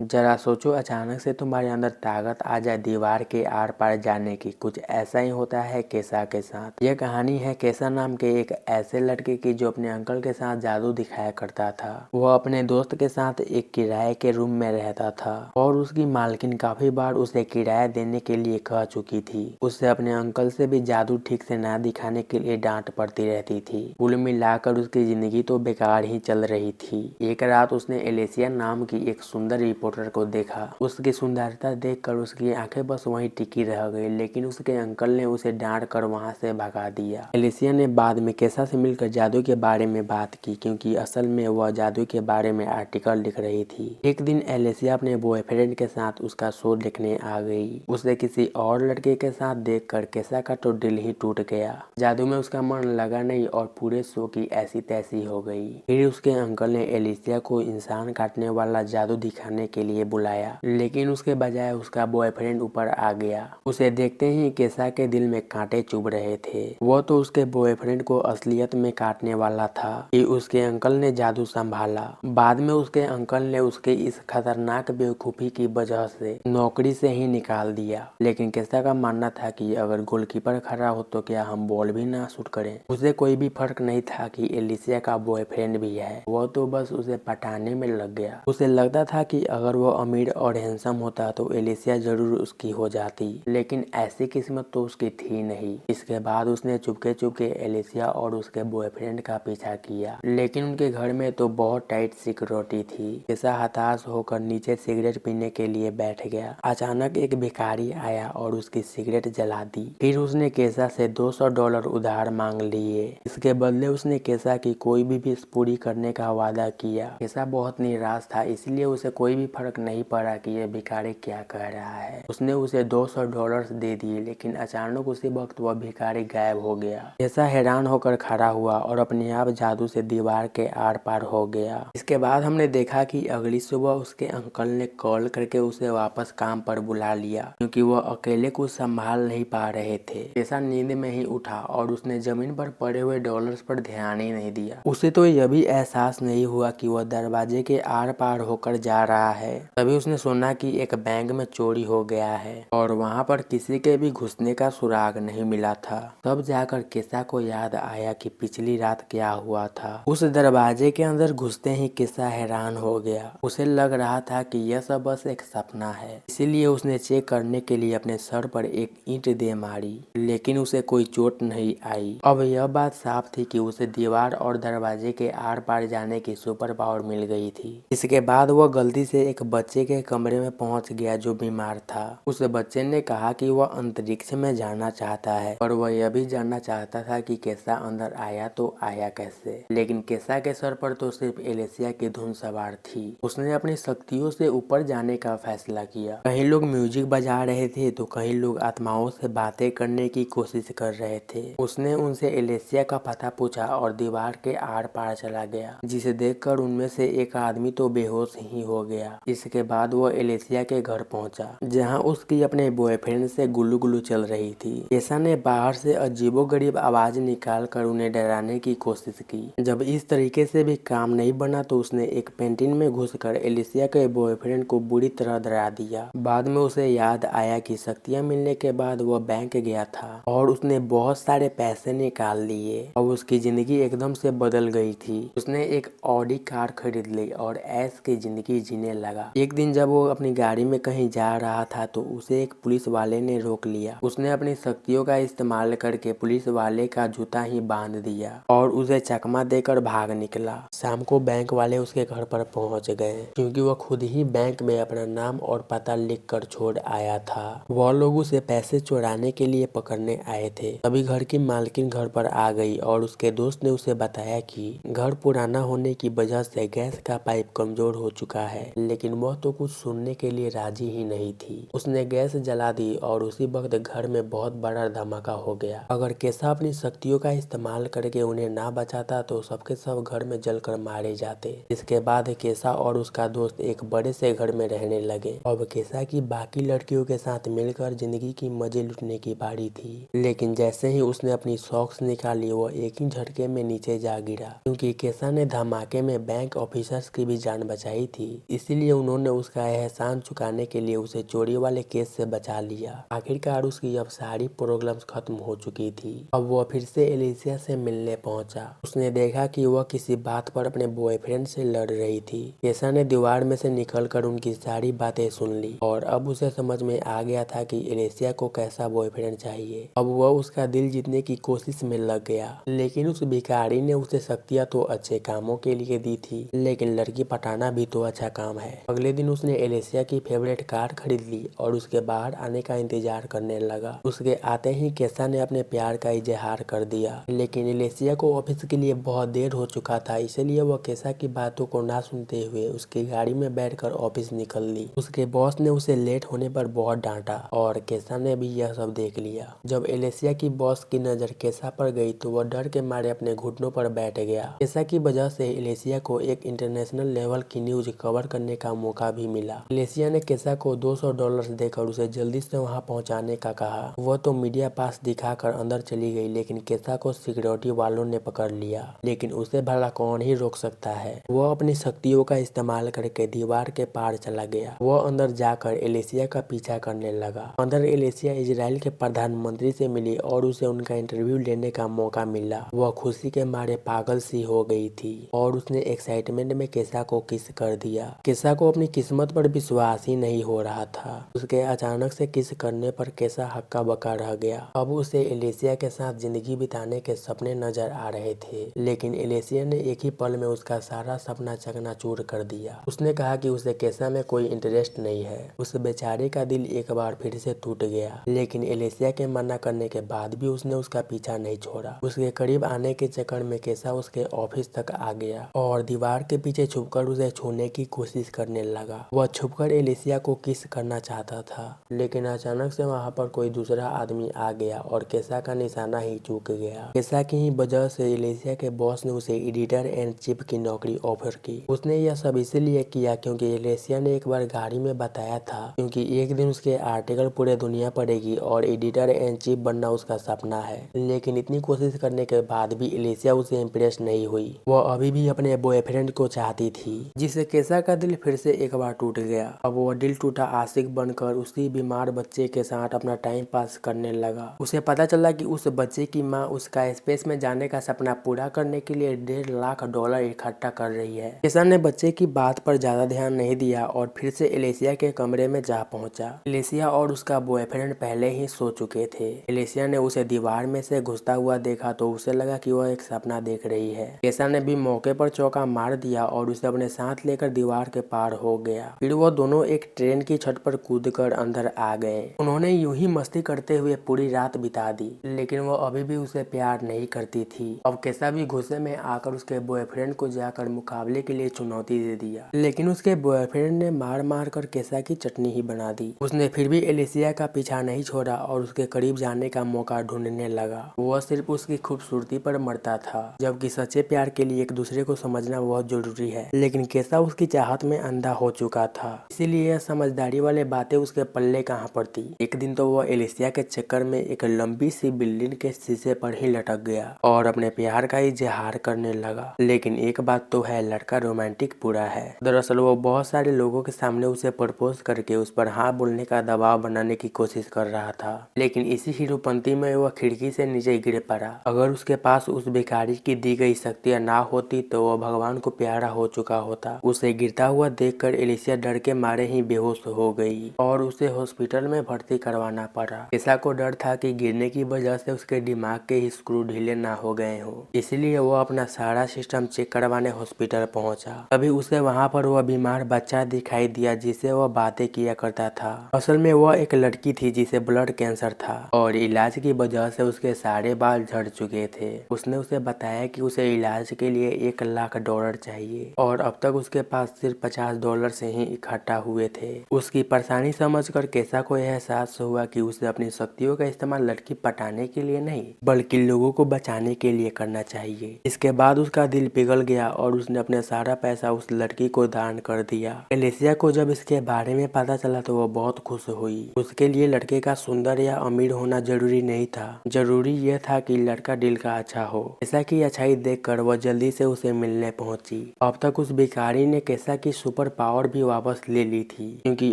जरा सोचो, अचानक से तुम्हारे अंदर ताकत आ जाए दीवार के आर पार जाने की। कुछ ऐसा ही होता है केसा के साथ। यह कहानी है केसा नाम के एक ऐसे लड़के की जो अपने अंकल के साथ जादू दिखाया करता था। वह अपने दोस्त के साथ एक किराए के रूम में रहता था और उसकी मालकिन काफी बार उसे किराया देने के लिए कह चुकी थी। उससे अपने अंकल से भी जादू ठीक से ना दिखाने के लिए डांट पड़ती रहती थी। कुल मिलाकर उसकी जिंदगी तो बेकार ही चल रही थी। एक रात उसने एलिसिया नाम की एक सुंदर रिपोर्टर को देखा। उसकी सुंदरता देखकर उसकी आंखें बस वहीं टिकी रह गई, लेकिन उसके अंकल ने उसे डांट कर वहां से भगा दिया। एलिसिया ने बाद में केसा से मिलकर जादू के बारे में बात की, क्योंकि असल में वह जादू के बारे में आर्टिकल लिख रही थी। एक दिन एलिसिया अपने बॉयफ्रेंड के साथ उसका शो देखने आ गई। उसे किसी और लड़के के साथ देखकर केसा का तो दिल ही टूट गया। जादू में उसका मन लगा नहीं और पूरे शो की ऐसी तैसी हो गई। फिर उसके अंकल ने एलिसिया को इंसान काटने वाला जादू दिखाने के लिए बुलाया, लेकिन उसके बजाय उसका बॉयफ्रेंड ऊपर आ गया। उसे देखते ही केसा के दिल में कांटे चुभ रहे थे। वो तो उसके बॉयफ्रेंड को असलियत में काटने वाला था कि उसके अंकल ने जादू संभाला। बाद में उसके अंकल ने उसके इस खतरनाक बेवकूफी की वजह से नौकरी से ही निकाल दिया। लेकिन केसा का मानना था कि अगर गोलकीपर खड़ा हो तो क्या हम बॉल भी ना शूट करें। उसे कोई भी फर्क नहीं था कि एलिसिया का बॉयफ्रेंड भी है। वो तो बस उसे पटाने में लग गया। उसे लगता था कि अगर वो अमीर और हैंडसम होता तो एलिसिया जरूर उसकी हो जाती, लेकिन ऐसी किस्मत तो उसकी थी नहीं। इसके बाद उसने चुपके चुपके एलिसिया और उसके बॉयफ्रेंड का पीछा किया, लेकिन उनके घर में तो बहुत टाइट सिक्योरिटी थी। केसा हताश होकर नीचे सिगरेट पीने के लिए बैठ गया। अचानक एक भिखारी आया और उसकी सिगरेट जला दी। फिर उसने केसा से $200 उधार मांग लिए। इसके बदले उसने केसा की कोई भी विश पूरी करने का वादा किया। केसा बहुत निराश था, इसलिए उसे कोई भी फर्क नहीं पड़ा कि यह भिखारी क्या कह रहा है। उसने उसे $200 दे दिए, लेकिन अचानक उसी वक्त वह भिखारी गायब हो गया। केसा हैरान होकर खड़ा हुआ और अपने आप जादू से दीवार के आर पार हो गया। इसके बाद हमने देखा कि अगली सुबह उसके अंकल ने कॉल करके उसे वापस काम पर बुला लिया, क्योंकि वह अकेले कुछ संभाल नहीं पा रहे थे। केसा नींद में ही उठा और उसने जमीन पर पड़े हुए डॉलर्स पर ध्यान ही नहीं दिया। उसे तो यह भी एहसास नहीं हुआ कि वह दरवाजे के आर पार होकर जा रहा है। तभी उसने सुना कि एक बैंक में चोरी हो गया है और वहां पर किसी के भी घुसने का सुराग नहीं मिला था। तब जाकर केसा को याद आया कि पिछली रात क्या हुआ था। उस दरवाजे के अंदर घुसते ही केसा हैरान हो गया। उसे लग रहा था कि यह सब बस एक सपना है, इसीलिए उसने चेक करने के लिए अपने सर पर एक ईंट दे मारी, लेकिन उसे कोई चोट नहीं आई। अब यह बात साफ थी कि उसे दीवार और दरवाजे के आर पार जाने की सुपर पावर मिल गई थी। इसके बाद वह गलती से एक बच्चे के कमरे में पहुंच गया जो बीमार था। उस बच्चे ने कहा कि वह अंतरिक्ष में जाना चाहता है, और वह यह भी जानना चाहता था कि केसा अंदर आया तो आया कैसे। लेकिन केसा के सर पर तो सिर्फ एलिसिया की धुन सवार थी। उसने अपनी शक्तियों से ऊपर जाने का फैसला किया। कहीं लोग म्यूजिक बजा रहे थे तो कहीं लोग आत्माओं से बातें करने की कोशिश कर रहे थे। उसने उनसे एलिसिया का पता पूछा और दीवार के आर पार चला गया, जिसे देखकर उनमें से एक आदमी तो बेहोश ही हो गया। इसके बाद वो एलिसिया के घर पहुंचा, जहां उसकी अपने बॉयफ्रेंड से गुल्लू गुल्लू चल रही थी। केसा ने बाहर से अजीबोगरीब आवाज निकाल कर उन्हें डराने की कोशिश की। जब इस तरीके से भी काम नहीं बना तो उसने एक पेंटिंग में घुसकर एलिसिया के बॉयफ्रेंड को बुरी तरह डरा दिया। बाद में उसे याद आया कि शक्तियां मिलने के बाद वह बैंक गया था और उसने बहुत सारे पैसे निकाल लिए। अब उसकी जिंदगी एकदम से बदल गई थी। उसने एक ऑडी कार खरीद ली और ऐश की जिंदगी जीने लगा। एक दिन जब वो अपनी गाड़ी में कहीं जा रहा था तो उसे एक पुलिस वाले ने रोक लिया। उसने अपनी शक्तियों का इस्तेमाल करके पुलिस वाले का जूता ही बांध दिया और उसे चकमा देकर भाग निकला। शाम को बैंक वाले उसके घर पर पहुंच गए, क्योंकि वह खुद ही बैंक में अपना नाम और पता लिख कर छोड़ आया था। वह लोग उसे पैसे चुराने के लिए पकड़ने आए थे। तभी घर की मालकिन घर पर आ गई और उसके दोस्त ने उसे बताया कि घर पुराना होने की वजह से गैस का पाइप कमजोर हो चुका है, लेकिन वह तो कुछ सुनने के लिए राजी ही नहीं थी। उसने गैस जला दी और उसी वक्त घर में बहुत बड़ा धमाका हो गया। अगर केसा अपनी शक्तियों का इस्तेमाल करके उन्हें ना बचाता तो सबके सब घर में जलकर मारे जाते। इसके बाद केसा और उसका दोस्त एक बड़े से घर में रहने लगे। अब केसा की बाकी लड़कियों के साथ मिलकर जिंदगी की मजे लुटने की बारी थी। लेकिन जैसे ही उसने अपनी सॉक्स निकाली वो एक ही झटके में नीचे जा गिरा, क्योंकि केसा ने धमाके में बैंक ऑफिसर्स की भी जान बचाई थी। इसीलिए इसीलिए उन्होंने उसका एहसान चुकाने के लिए उसे चोरी वाले केस से बचा लिया। आखिरकार उसकी अब सारी प्रॉब्लम्स खत्म हो चुकी थी। अब वह फिर से एलिसिया से मिलने पहुंचा। उसने देखा कि वह किसी बात पर अपने बॉयफ्रेंड से लड़ रही थी। केसा ने दीवार में से निकलकर उनकी सारी बातें सुन ली और अब उसे समझ में आ गया था कि एलिसिया को कैसा बॉयफ्रेंड चाहिए। अब वह उसका दिल जीतने की कोशिश में लग गया, लेकिन उस भिखारी ने उसे शक्तियां तो अच्छे कामों के लिए दी थी, लेकिन लड़की पटाना भी तो अच्छा काम है। अगले दिन उसने एलिसिया की फेवरेट कार खरीद ली और उसके बाहर आने का इंतजार करने लगा। उसके आते ही केसा ने अपने प्यार का इजहार कर दिया, लेकिन एलिसिया को ऑफिस के लिए बहुत देर हो चुका था, इसलिए वह केसा की बातों को ना सुनते हुए उसकी गाड़ी में बैठकर ऑफिस निकल ली। उसके बॉस ने उसे लेट होने पर बहुत डांटा और केसा ने भी यह सब देख लिया। जब एलिसिया की बॉस की नजर केसा पर गई तो वह डर के मारे अपने घुटनों पर बैठ गया। केसा की वजह से एलिसिया को एक इंटरनेशनल लेवल की न्यूज कवर करने का मौका भी मिला। एलिसिया ने केसा को $200 देकर उसे जल्दी से वहां पहुंचाने का कहा। वह तो मीडिया पास दिखाकर अंदर चली गई, लेकिन केसा को सिक्योरिटी वालों ने पकड़ लिया। लेकिन उसे भला कौन ही रोक सकता है। वह अपनी शक्तियों का इस्तेमाल करके दीवार के पार चला गया। वह अंदर जाकर एलिसिया का पीछा करने लगा। अंदर एलिसिया इजराइल के प्रधानमंत्री से मिली और उसे उनका इंटरव्यू लेने का मौका मिला। वह खुशी के मारे पागल सी हो गई थी और उसने एक्साइटमेंट में केसा को किस कर दिया। केसा को अपनी किस्मत पर विश्वास ही नहीं हो रहा था। उसके अचानक से किस करने पर केसा हक्का बक्का रह गया। अब उसे एलिसिया के साथ जिंदगी बिताने के सपने नजर आ रहे थे, लेकिन एलिसिया ने एक ही पल में उसका सारा सपना चकनाचूर कर दिया। उसने कहा कि उसे केसा में कोई इंटरेस्ट नहीं है। उस बेचारे का दिल एक बार फिर से टूट गया, लेकिन एलिसिया के मना करने के बाद भी उसने उसका पीछा नहीं छोड़ा। उसके करीब आने के चक्कर में केसा उसके ऑफिस तक आ गया और दीवार के पीछे छुपकर उसे छूने की कोशिश करने लगा। वह छुपकर एलिसिया को किस करना चाहता था, लेकिन अचानक से वहां पर कोई दूसरा आदमी आ गया और केसा का निशाना ही चूक गया। केसा की ही वजह से एलिसिया के बॉस ने उसे एडिटर एंड चीफ की नौकरी ऑफर की। उसने यह सब इसीलिए किया क्योंकि एलिसिया ने एक बार गाड़ी में बताया था क्योंकि एक दिन उसके आर्टिकल पूरे दुनिया पढ़ेगी और एडिटर एंड चीफ बनना उसका सपना है। लेकिन इतनी कोशिश करने के बाद भी एलिसिया उसे इम्प्रेस नहीं हुई। वह अभी भी अपने बॉयफ्रेंड को चाहती थी, जिससे केसा का दिल फिर से एक बार टूट गया। अब वह दिल टूटा आशिक बनकर उसी बीमार बच्चे के साथ अपना टाइम पास करने लगा। उसे पता चला कि उस बच्चे की माँ उसका स्पेस में जाने का सपना पूरा करने के लिए $1.5 लाख इकट्ठा कर रही है। केसा ने बच्चे की बात पर ज्यादा ध्यान नहीं दिया और फिर से एलिसिया के कमरे में जा पहुंचा। एलिसिया और उसका बॉयफ्रेंड पहले ही सो चुके थे। एलिसिया ने उसे दीवार में से घुसता हुआ देखा तो उसे लगा कि वह एक सपना देख रही है। केसा ने भी मौके पर चौका मार दिया और उसे अपने साथ लेकर दीवार के पार हो गया। फिर वो दोनों एक ट्रेन की छत पर कूदकर अंदर आ गए। उन्होंने यूं ही मस्ती करते हुए पूरी रात बिता दी, लेकिन वो अभी भी उसे प्यार नहीं करती थी। अब केसा भी गुस्से में आकर उसके बॉयफ्रेंड को जाकर मुकाबले के लिए चुनौती दे दिया, लेकिन उसके बॉयफ्रेंड ने मार मार कर केसा की चटनी ही बना दी। उसने फिर भी एलिसिया का पीछा नहीं छोड़ा और उसके करीब जाने का मौका ढूंढने लगा। वह सिर्फ उसकी खूबसूरती पर मरता था, जबकि सच्चे प्यार के लिए एक दूसरे को समझना बहुत जरूरी है। लेकिन केसा उसकी चाहत में अंधा हो चुका था, इसीलिए यह समझदारी वाले बातें उसके पल्ले कहाँ पड़ती। एक दिन तो वह एलिसिया के चक्कर में एक लंबी सी बिल्डिंग के शीशे पर ही लटक गया और अपने प्यार का इजहार करने लगा। लेकिन एक बात तो है, लड़का रोमांटिक पूरा है। दरअसल वो बहुत सारे लोगों के सामने उसे प्रपोज करके उस पर हाँ बोलने का दबाव बनाने की कोशिश कर रहा था, लेकिन इसी हीरोपंती में वह खिड़की से नीचे गिर पड़ा। अगर उसके पास उस भिखारी की दी गई शक्तियां ना होती तो वह भगवान को प्यारा हो चुका होता। उसे गिरता हुआ देखकर एलिसिया डर के मारे ही बेहोश हो गई और उसे हॉस्पिटल में भर्ती करवाना पड़ा। केसा को डर था कि गिरने की वजह से उसके दिमाग के स्क्रू ढीले ना हो गए हो, इसलिए वो अपना सारा सिस्टम चेक करवाने हॉस्पिटल पहुंचा। तभी उसे वहां पर वह बीमार बच्चा दिखाई दिया जिसे वह बातें किया करता था। असल में वह एक लड़की थी जिसे ब्लड कैंसर था और इलाज की वजह से उसके सारे बाल झड़ चुके थे। उसने उसे बताया कि उसे इलाज के लिए $1 लाख चाहिए और अब तक उसके पास सिर्फ $50 से ही इकट्ठा हुए थे। उसकी परेशानी समझकर केसा को यह एहसास हुआ कि उसे अपनी शक्तियों का इस्तेमाल लड़की पटाने के लिए नहीं बल्कि लोगों को बचाने के लिए करना चाहिए। इसके बाद उसका दिल पिघल गया और उसने अपने सारा पैसा उस लड़की को दान कर दिया। एलिसिया को जब इसके बारे में पता चला तो वो बहुत खुश हुई। उसके लिए लड़के का सुंदर या अमीर होना जरूरी नहीं था, जरूरी यह था कि लड़का दिल का अच्छा हो। केसा की अच्छाई देखकर वह जल्दी से उसे मिलने पहुंची। अब तक उस भिखारी ने केसा की सुपर पावर भी वापस ले ली थी, क्योंकि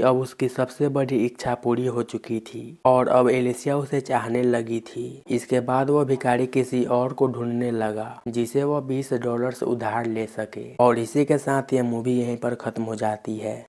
अब उसकी सबसे बड़ी इच्छा पूरी हो चुकी थी और अब एलिसिया उसे चाहने लगी थी। इसके बाद वह भिखारी किसी और को ढूंढने लगा जिसे वह $20 उधार ले सके। और इसी के साथ यह मूवी यहीं पर खत्म हो जाती है।